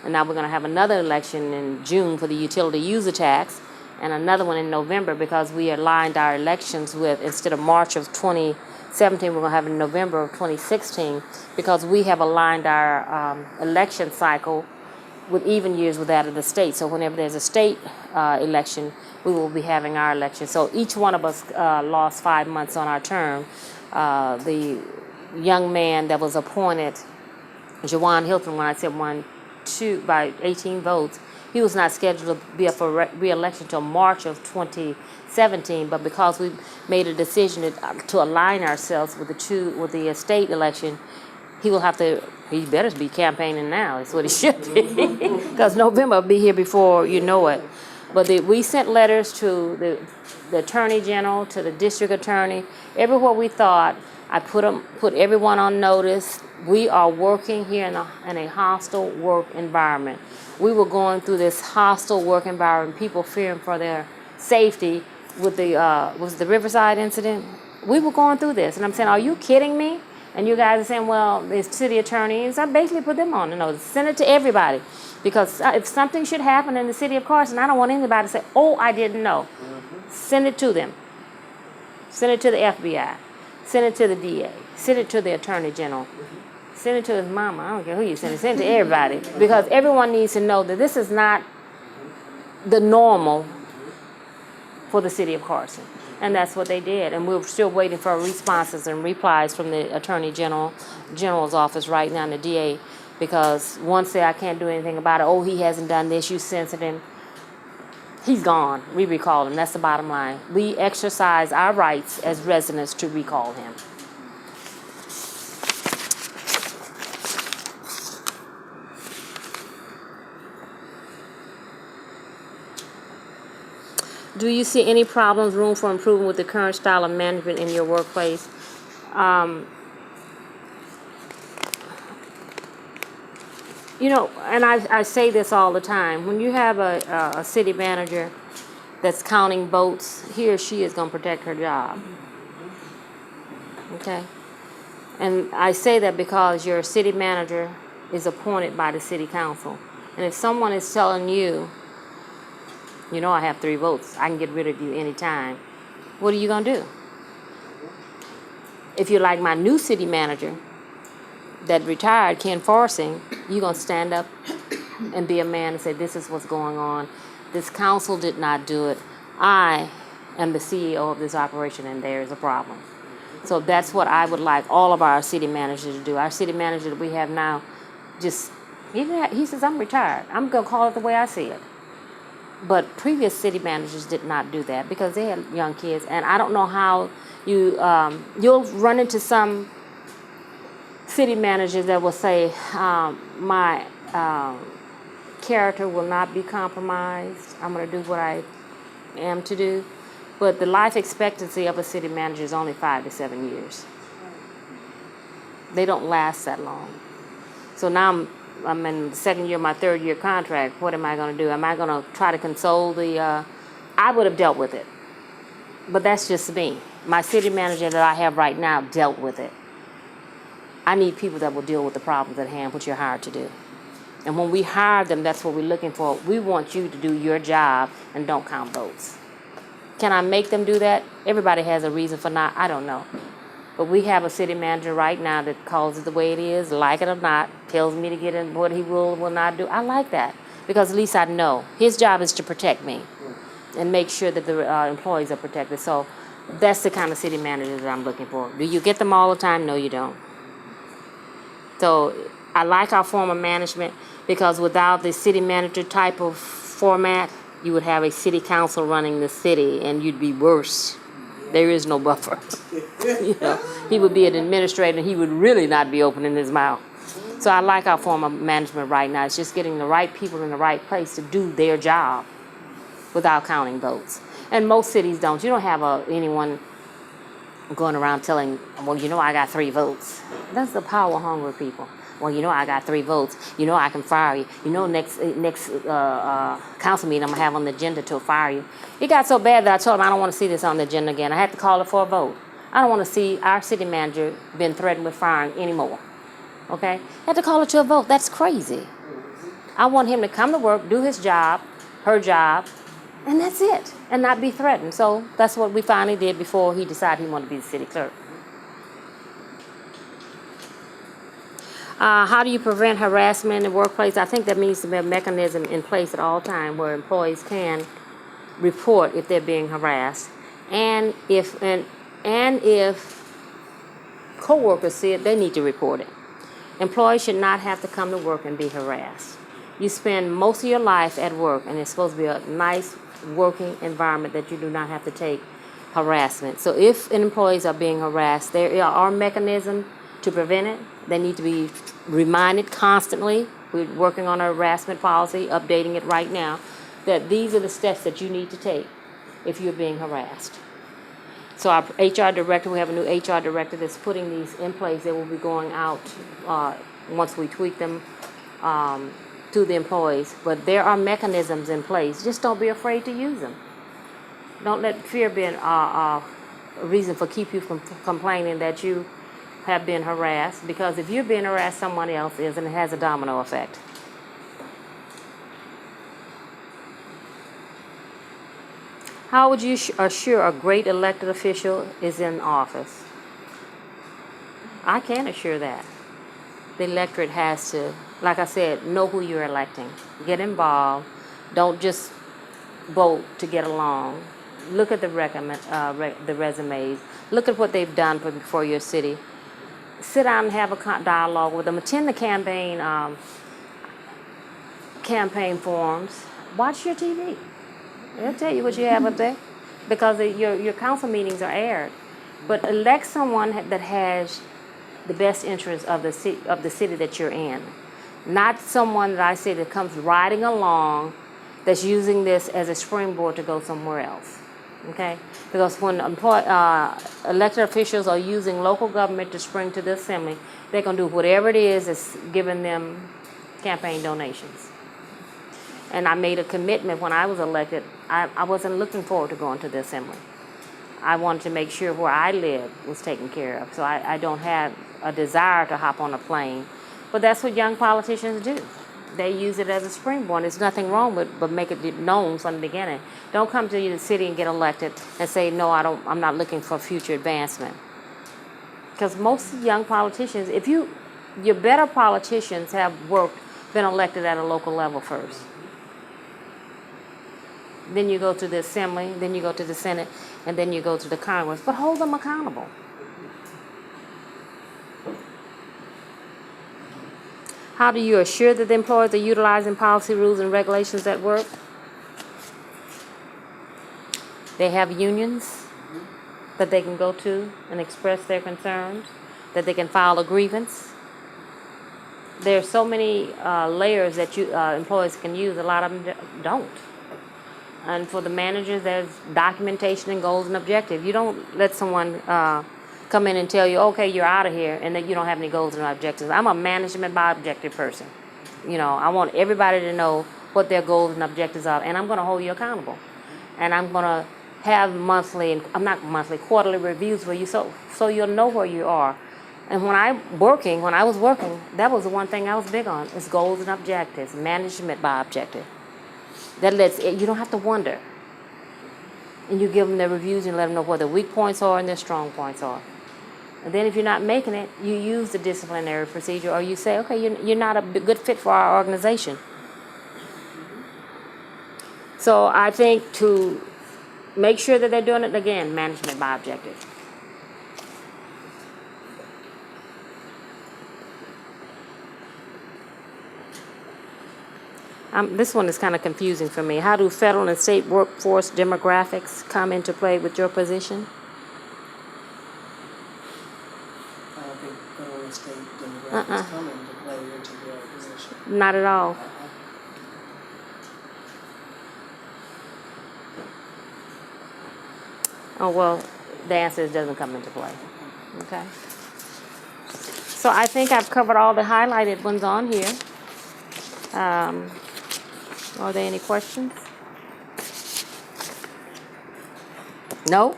And now we're going to have another election in June for the utility user tax, and another one in November because we aligned our elections with, instead of March of 2017, we're going to have in November of 2016 because we have aligned our election cycle with even years with that of the state. So whenever there's a state election, we will be having our election. So each one of us lost 5 months on our term. The young man that was appointed, Jawan Hilton, when I said won by 18 votes, he was not scheduled to be up for re-election until March of 2017, but because we made a decision to align ourselves with the state election, he better be campaigning now. That's what he should be, because November will be here before you know it. But we sent letters to the Attorney General, to the District Attorney, everywhere we thought. I put everyone on notice. We are working here in a hostile work environment. We were going through this hostile work environment, people fearing for their safety with was the Riverside incident? we were going through this. And I'm saying, are you kidding me? And you guys are saying, well, the city attorneys, I basically put them on the notice. Send it to everybody. Because if something should happen in the city of Carson, I don't want anybody to say, oh, I didn't know. Send it to them. Send it to the FBI. Send it to the DA. Send it to the Attorney General. Send it to his mama. I don't care who you send it. Send it to everybody. Because everyone needs to know that this is not the normal for the city of Carson. And that's what they did. And we're still waiting for responses and replies from the Attorney General's office right now and the DA. Because one said, I can't do anything about it. Oh, he hasn't done this. You censored him. He's gone. We recall him. That's the bottom line. We exercise our rights as residents to recall him. Do you see any problems, room for improvement with the current style of management in your workplace? You know, and I say this all the time. When you have a city manager that's counting votes, he or she is going to protect her job. Okay? And I say that because your city manager is appointed by the city council. And if someone is telling you, you know I have 3 votes, I can get rid of you anytime, what are you going to do? If you're like my new city manager that retired, Ken Farsing, you're going to stand up and be a man and say, this is what's going on. This council did not do it. I am the CEO of this operation and there is a problem. So that's what I would like all of our city managers to do. Our city manager that we have now, just, he says, I'm retired. I'm going to call it the way I see it. But previous city managers did not do that because they had young kids. And I don't know how you'll run into some city managers that will say, my character will not be compromised. I'm going to do what I am to do. But the life expectancy of a city manager is only 5 to 7 years. They don't last that long. So now I'm in the second year of my 3rd year contract. What am I going to do? Am I going to try to console the... I would have dealt with it. But that's just me. My city manager that I have right now dealt with it. I need people that will deal with the problems at hand, what you're hired to do. And when we hire them, that's what we're looking for. We want you to do your job and don't count votes. Can I make them do that? Everybody has a reason for not. I don't know. But we have a city manager right now that calls it the way it is, like it or not, tells me to get in what he will not do. I like that because at least I know. His job is to protect me and make sure that the employees are protected. So that's the kind of city manager that I'm looking for. Do you get them all the time? No, you don't. So I like our form of management because without the city manager type of format, you would have a city council running the city and you'd be worse. There is no buffer. You know, he would be an administrator and he would really not be opening his mouth. So I like our form of management right now. It's just getting the right people in the right place to do their job without counting votes. And most cities don't. You don't have anyone going around telling, well, you know I got 3 votes. That's the power-hungry people. Well, you know I got 3 votes. You know I can fire you. You know next council meeting I'm going to have on the agenda to fire you. It got so bad that I told him I don't want to see this on the agenda again. I had to call it for a vote. I don't want to see our city manager being threatened with firing anymore. Okay? I had to call it to a vote. That's crazy. I want him to come to work, do his job, her job, and that's it, and not be threatened. So that's what we finally did before he decided he wanted to be the city clerk. How do you prevent harassment in the workplace? I think that means to be a mechanism in place at all times where employees can report if they're being harassed, and if coworkers see it, they need to report it. Employees should not have to come to work and be harassed. You spend most of your life at work, and it's supposed to be a nice working environment that you do not have to take harassment. So if employees are being harassed, there are mechanisms to prevent it. They need to be reminded constantly. We're working on a harassment policy, updating it right now, that these are the steps that you need to take if you're being harassed. So our HR director, we have a new HR director that's putting these in place. They will be going out once we tweak them to the employees. But there are mechanisms in place. Just don't be afraid to use them. Don't let fear be a reason for keep you from complaining that you have been harassed, because if you're being harassed, someone else is, and it has a domino effect. How would you assure a great elected official is in office? I can't assure that. The electorate has to, like I said, know who you're electing. Get involved. Don't just vote to get along. Look at the resumes. Look at what they've done for your city. Sit down and have a dialogue with them. Attend the campaign forums. Watch your TV. They'll tell you what you have up there, because your council meetings are aired. But elect someone that has the best interest of the city that you're in, not someone that I say that comes riding along, that's using this as a springboard to go somewhere else. Okay? Because when elected officials are using local government to spring to the assembly, they're going to do whatever it is that's giving them campaign donations. And I made a commitment when I was elected. I wasn't looking forward to going to the assembly. I wanted to make sure where I lived was taken care of. So I don't have a desire to hop on a plane. But that's what young politicians do. They use it as a springboard. There's nothing wrong with but make it known from the beginning. Don't come to the city and get elected and say, no, I'm not looking for future advancement. Because most young politicians, your better politicians have been elected at a local level first. Then you go to the assembly, then you go to the Senate, and then you go to the Congress. But hold them accountable. How do you assure that the employees are utilizing policy, rules, and regulations at work? They have unions that they can go to and express their concerns, that they can file a grievance. There are so many layers that employees can use. A lot of them don't. And for the managers, there's documentation and goals and objectives. You don't let someone come in and tell you, okay, you're out of here, and that you don't have any goals and objectives. I'm a management by objective person. I want everybody to know what their goals and objectives are, and I'm going to hold you accountable. And I'm going to have quarterly reviews for you, so you'll know where you are. And when I was working, that was the one thing I was big on, is goals and objectives, management by objective. That you don't have to wonder. And you give them their reviews and let them know what their weak points are and their strong points are. And then if you're not making it, you use the disciplinary procedure, or you say, okay, you're not a good fit for our organization. So I think to make sure that they're doing it, again, management by objective. This one is kind of confusing for me. How do federal and state workforce demographics come into play with your position? I don't think federal and state demographics come into play into your position. Not at all. Oh, well, the answer is doesn't come into play. Okay. So I think I've covered all the highlighted ones on here. Are there any questions? No?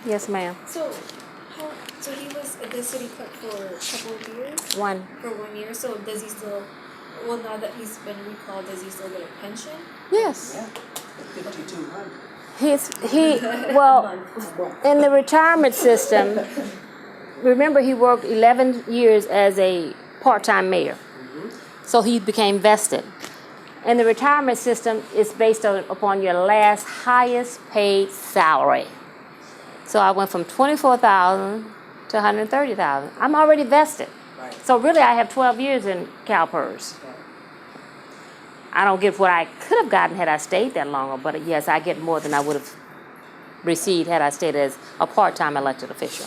Yes, ma'am. So he was the city clerk for a couple of years? For 1 year. So does he still, now that he's been recalled, does he still get a pension? Yes. Yeah, 5,200. In the retirement system, remember he worked 11 years as a part-time mayor. So he became vested. And the retirement system is based upon your last highest paid salary. So I went from $24,000 to $130,000. I'm already vested. Right. So really I have 12 years in CalPERS. Right. I don't get what I could have gotten had I stayed that longer, but yes, I get more than I would have received had I stayed as a part-time elected official.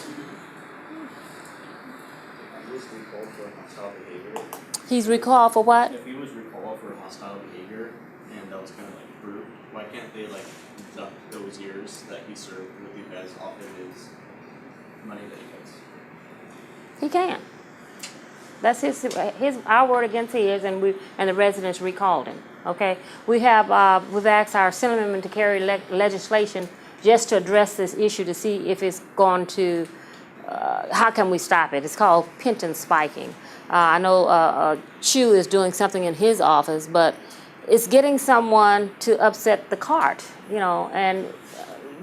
He's recalled for what? If he was recalled for hostile behavior and that was kind of like proved, why can't they deduct those years that he served with you guys off of his money that he gets? He can. That's our word against his, and the residents recalled him. Okay, we've asked our assemblyman to carry legislation just to address this issue to see if it's going to, how can we stop it? It's called pension spiking. I know Chu is doing something in his office, but it's getting someone to upset the cart, and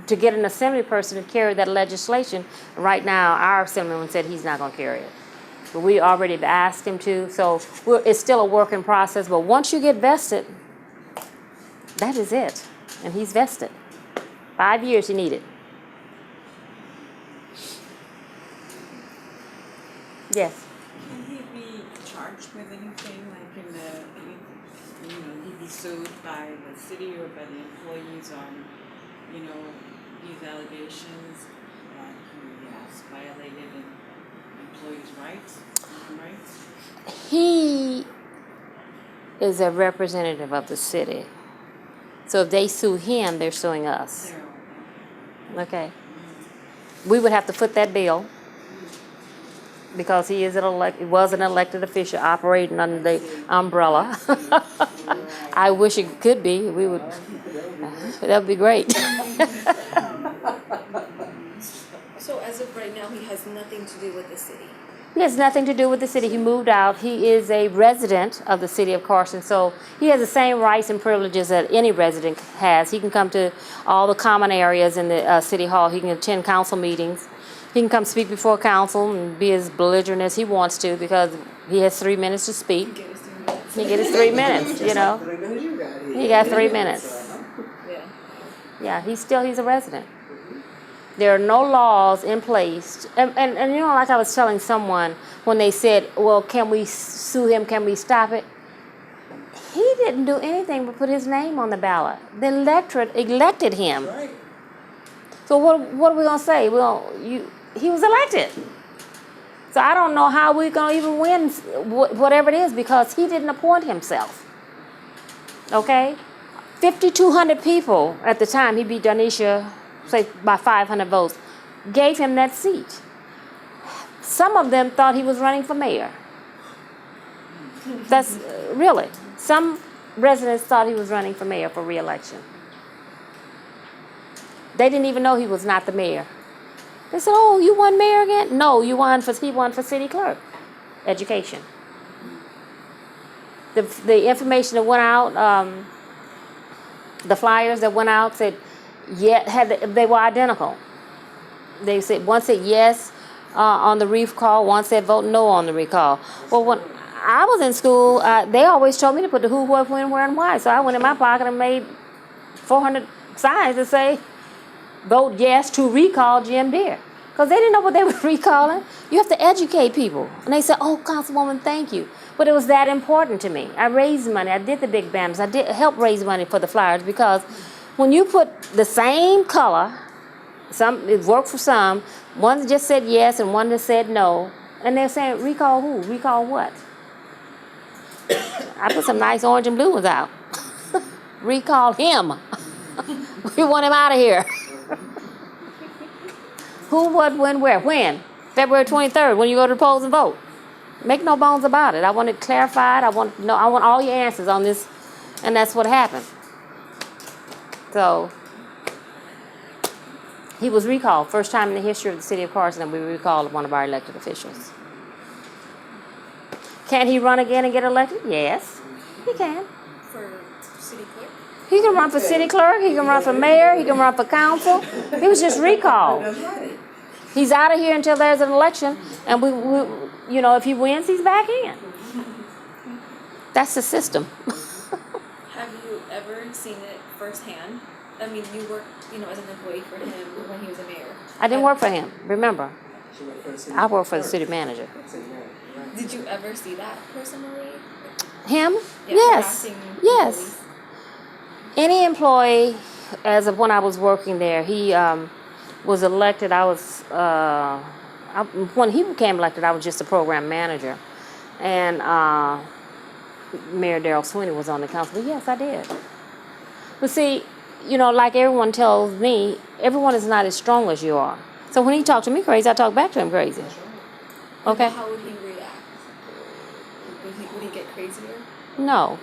to get an assembly person to carry that legislation. Right now, our assemblyman said he's not going to carry it. But we already asked him to, so it's still a work in process. But once you get vested, that is it. And he's vested. 5 years he needed. Yes. Can he be charged with anything, like he'd be sued by the city or by the employees on, these allegations that he has violated an employee's rights, human rights? He is a representative of the city. So if they sue him, they're suing us. Okay. We would have to foot that bill because he was an elected official operating under the umbrella. I wish it could be. That would be great. So as of right now, he has nothing to do with the city. He has nothing to do with the city. He moved out. He is a resident of the city of Carson, so he has the same rights and privileges that any resident has. He can come to all the common areas in the city hall. He can attend council meetings. He can come speak before council and be as belligerent as he wants to because he has 3 minutes to speak. He get his 3 minutes, He got 3 minutes. Yeah, he's a resident. There are no laws in place. And like I was telling someone when they said, well, can we sue him? Can we stop it? He didn't do anything but put his name on the ballot. The electorate elected him. Right. So what are we going to say? He was elected. So I don't know how we're going to even win whatever it is because he didn't appoint himself. Okay? 5,200 people at the time, he beat Danisha, say by 500 votes, gave him that seat. Some of them thought he was running for mayor. That's really. Some residents thought he was running for mayor for re-election. They didn't even know he was not the mayor. They said, oh, you won mayor again? No, he won for city clerk. Education. The information that went out, the flyers that went out said, they were identical. They said one said yes on the recall, one said vote no on the recall. Well, when I was in school, they always told me to put the who, what, when, where, and why. So I went in my pocket and made 400 signs that say vote yes to recall Jim Deere. Because they didn't know what they were recalling. You have to educate people. And they said, oh, Councilwoman, thank you. But it was that important to me. I raised money. I did the big banners. I did help raise money for the flyers because when you put the same color, it worked for some, one that just said yes and one that said no, and they're saying, recall who? Recall what? I put some nice orange and blue ones out. Recall him. We want him out of here. Who, what, when, where? When? February 23rd, when you go to the polls and vote. Make no bones about it. I want it clarified. I want all your answers on this, and that's what happened. So he was recalled. First time in the history of the city of Carson that we recalled one of our elected officials. Can he run again and get elected? Yes, he can. For city clerk? He can run for city clerk. He can run for mayor. He can run for council. He was just recalled. He's out of here until there's an election, and we if he wins, he's back in. That's the system. Have you ever seen it firsthand? I mean, you worked, as an employee for him when he was a mayor. I didn't work for him, remember. I worked for the city manager. Did you ever see that personally? Him? Yeah, Yes. harassing Yes. employees? Any employee, as of when I was working there, he was elected. When he became elected, I was just a program manager. And Mayor Darrell Sweeney was on the council. But yes, I did. But see, like everyone tells me, everyone is not as strong as you are. So when he talked to me crazy, I talk back to him crazy. Okay? How would he react? crazier? No.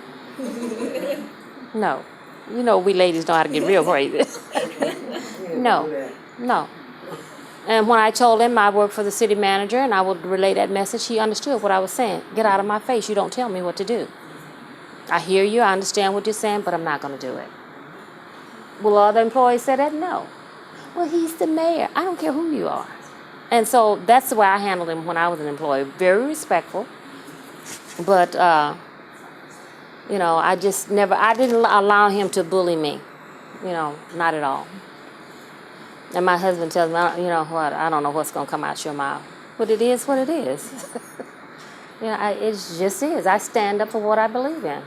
No. You know we ladies know how to get real crazy. No. No. And when I told him I work for the city manager and I would relay that message, he understood what I was saying. Get out of my face. You don't tell me what to do. I hear you. I understand what you're saying, but I'm not going to do it. Will other employees say that? No. Well, he's the mayor. I don't care who you are. And so that's the way I handled him when I was an employee. Very respectful. But, you know, I didn't allow him to bully me. You know, not at all. And my husband tells me, you know what, I don't know what's going to come out your mouth. But it is what it is. You know, it just is. I stand up for what I believe in.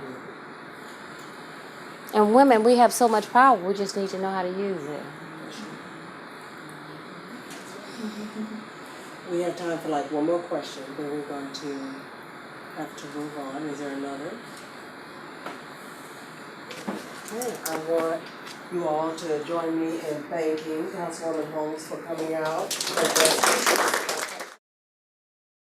And women, we have so much power, we just need to know how to use it. We have time for like one more question, then we're going to have to move on. Is there another? Okay, I want you all to join me in thanking Councilwoman Holmes for coming out.